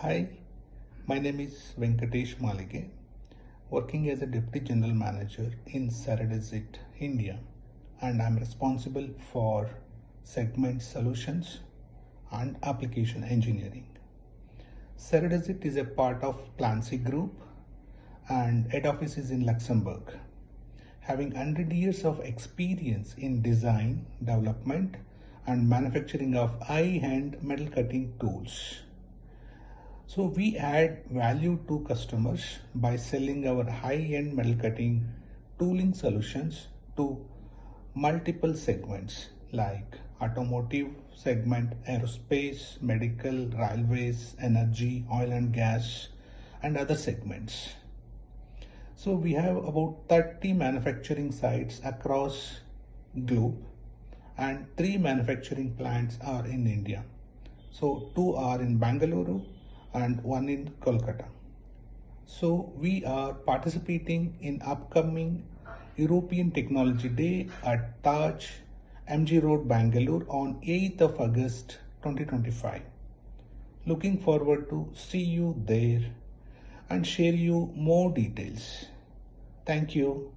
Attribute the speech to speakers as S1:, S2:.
S1: Hi, my name is Venkatesh Malige, working as a Deputy General Manager in Saradizit, India, and I'm responsible for segment solutions and application engineering. Saradizit is a part of Clancy Group and head office is in Luxembourg. Having 100 years of experience in design, development, and manufacturing of high-end metal cutting tools. So we add value to customers by selling our high-end metal cutting tooling solutions to multiple segments like automotive segment, aerospace, medical, railways, energy, oil and gas, and other segments. So we have about 30 manufacturing sites across globe and 3 manufacturing plants are in India. So 2 are in Bangalore and 1 in Kolkata. So we are participating in upcoming European Technology Day at Taj MG Road, Bangalore on 8th of August 2025. Looking forward to see you there and share you more details. Thank you.